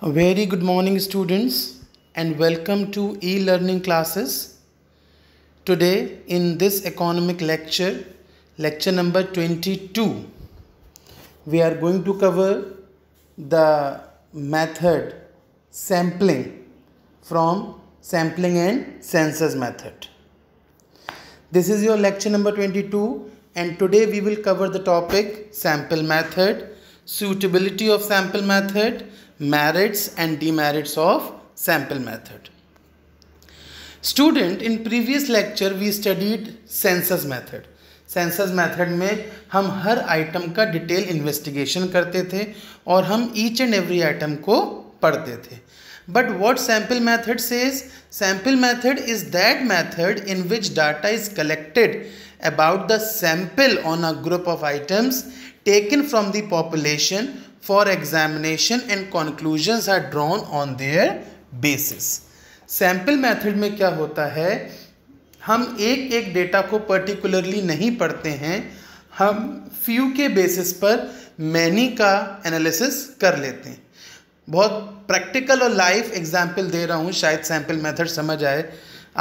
A very good morning, students, and welcome to e-learning classes. Today, in this economic lecture, lecture number 22, we are going to cover the method sampling from sampling and census method. This is your lecture number 22, and today we will cover the topic sample method, suitability of sample method, merits and demerits of sample method. Student, in previous lecture we studied census method. Census method में हम हर item का detail investigation करते थे और हम each and every item को पढ़ते थे. But what sample method says? Sample method is that method in which data is collected about the sample on a group of items taken from the population for examination and conclusions are drawn on their basis. Sample method में क्या होता है, हम एक एक data को particularly नहीं पढ़ते हैं, हम फ्यू के बेसिस पर मैनी का एनालिसिस कर लेते हैं. बहुत प्रैक्टिकल और लाइव एग्जाम्पल दे रहा हूँ, शायद सैम्पल मेथड समझ आए.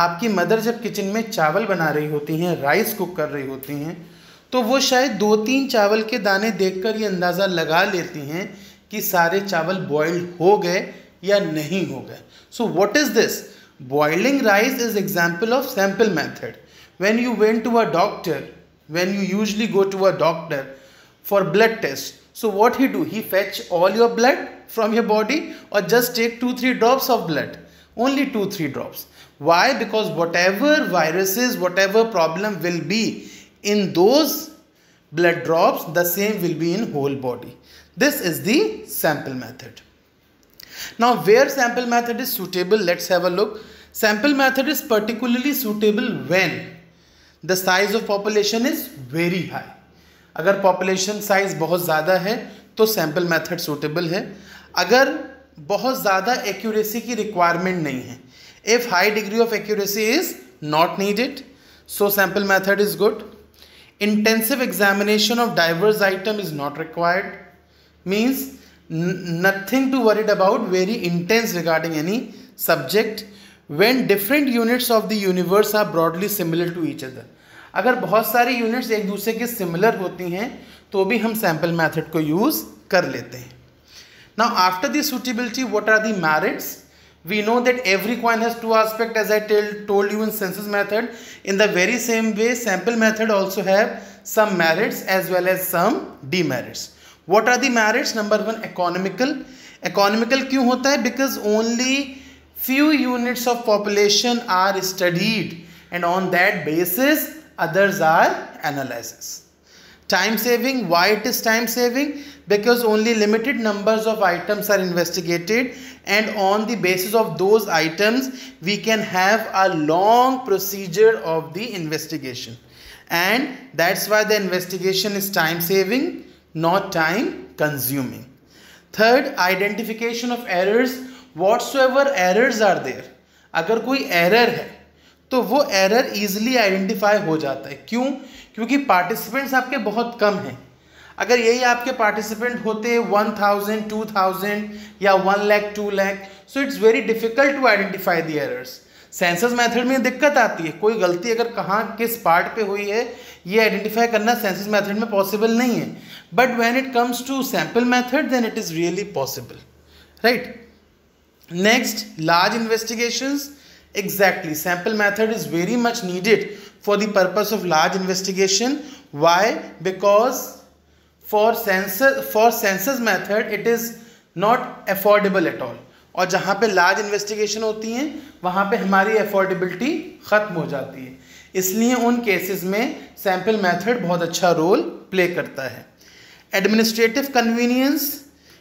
आपकी मदर जब किचन में चावल बना रही होती हैं, राइस कुक कर रही होती हैं, तो वो शायद 2-3 चावल के दाने देखकर ये अंदाज़ा लगा लेती हैं कि सारे चावल बॉइल्ड हो गए या नहीं हो गए. So what is this? Boiling rice is example of sample method. When you went to a doctor, when you usually go to a doctor for blood test, so what he do? He fetch all your blood from your body or just take 2-3 drops of blood? Only 2-3 drops. Why? Because whatever viruses, whatever problem will be in those blood drops, the same will be in whole body. This is the sample method. Now, where sample method is suitable, let's have a look. Sample method is particularly suitable when the size of population is very high. अगर population size बहुत ज़्यादा है तो sample method suitable है. अगर बहुत ज़्यादा accuracy की रिक्वायरमेंट नहीं है, if high degree of accuracy is not needed, so sample method is good. Intensive examination of diverse item is not required, means nothing to worried about very intense regarding any subject when different units of the universe are broadly similar to each other. अगर बहुत सारी units एक दूसरे के similar होती हैं तो भी हम सैम्पल मेथड को यूज़ कर लेते हैं. Now after the suitability, what are the merits? We know that every coin has two aspect, as I told you in census method. In the very same way sample method also have some merits as well as some demerits. What are the merits? Number 1, economical. Economical क्यों होता है? Because only few units of population are studied and on that basis others are analysis. Time saving. Why it is time saving? Because only limited numbers of items are investigated and on the basis of those items we can have a long procedure of the investigation, and that's why the investigation is time saving, not time consuming. Third, identification of errors. Whatsoever errors are there, अगर कोई error है तो वो error easily identify हो जाता है. क्यों? क्योंकि पार्टिसिपेंट्स आपके बहुत कम हैं. अगर यही आपके पार्टिसिपेंट होते 1000, 2000 या 1 lakh 2 lakh, so it's very difficult to identify the errors. Census method में दिक्कत आती है, कोई गलती अगर कहाँ किस पार्ट पे हुई है ये आइडेंटिफाई करना सेंसस मेथड में पॉसिबल नहीं है. But when it comes to sample method then it is really possible, right? Next, large investigations. Exactly, sample method is very much needed for the purpose of large investigation. Why? Because for census method it is not affordable at all. और जहाँ पे large investigation होती हैं वहाँ पे हमारी affordability ख़त्म हो जाती है. इसलिए उन cases में sample method बहुत अच्छा रोल प्ले करता है. Administrative convenience.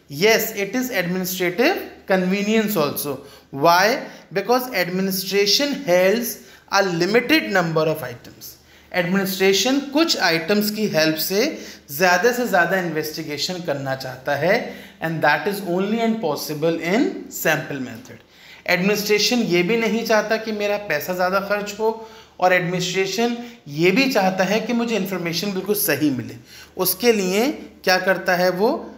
Yes, it is administrative convenience also. Why? Because administration holds a limited number of items. Administration कुछ items की help से ज़्यादा investigation करना चाहता है, and that is only and possible in sample method. Administration ये भी नहीं चाहता कि मेरा पैसा ज़्यादा खर्च हो, और एडमिनिस्ट्रेशन ये भी चाहता है कि मुझे इन्फॉर्मेशन बिल्कुल सही मिले. उसके लिए क्या करता है वो?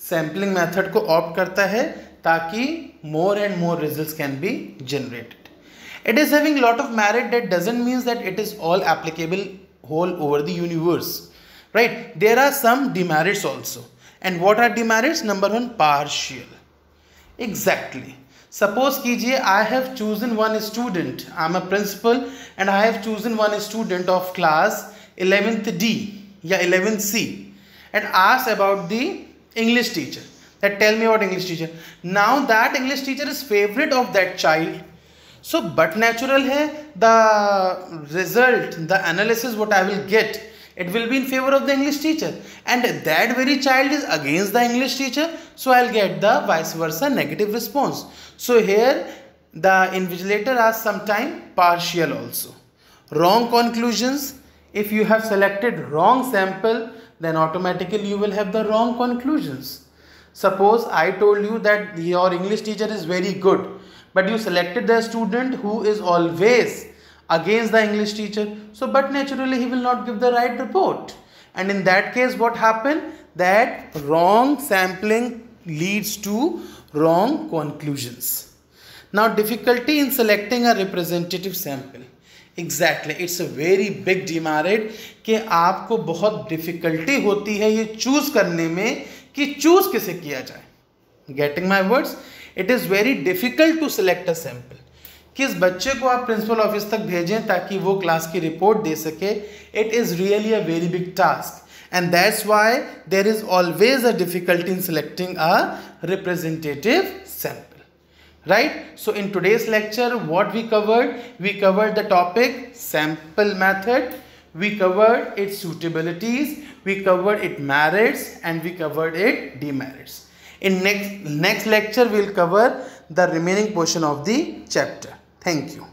सैम्पलिंग मेथड को ऑप्ट करता है, ताकि more and more results can be generated. It is having lot of merit. That doesn't mean that it is all applicable whole over the universe, right? There are some demerits also. And what are demerits? Number one, partial. Exactly. Suppose कीजिए I have chosen one student. I am a principal and I have chosen one student of class 11th D या 11th C and asked about the English teacher. That tell me about English teacher. Now that English teacher is favorite of that child. So but natural है the result, the analysis what I will get, it will be in favor of the English teacher, and that very child is against the English teacher, so I'll get the vice versa negative response. So here the invigilator asks sometime partial also. Wrong conclusions. If you have selected wrong sample, then automatically you will have the wrong conclusions. Suppose I told you that your English teacher is very good, but you selected the student who is always against the English teacher. So but naturally he will not give the right report. And in that case what happened? That wrong sampling leads to wrong conclusions. Now difficulty in selecting a representative sample. Exactly, it's a very big demerit कि आपको बहुत difficulty होती है ये choose करने में कि choose किसे किया जाए. Getting my words? It is very difficult to select a sample. किस बच्चे को आप प्रिंसिपल ऑफिस तक भेजें ताकि वो क्लास की रिपोर्ट दे सके, it is really a very big task, and that's why there is always a difficulty in selecting a representative sample, right? So in today's lecture what we covered the topic sample method, we covered its suitabilities, we covered its merits, and we covered its demerits. In next lecture we'll cover the remaining portion of the chapter. Thank you.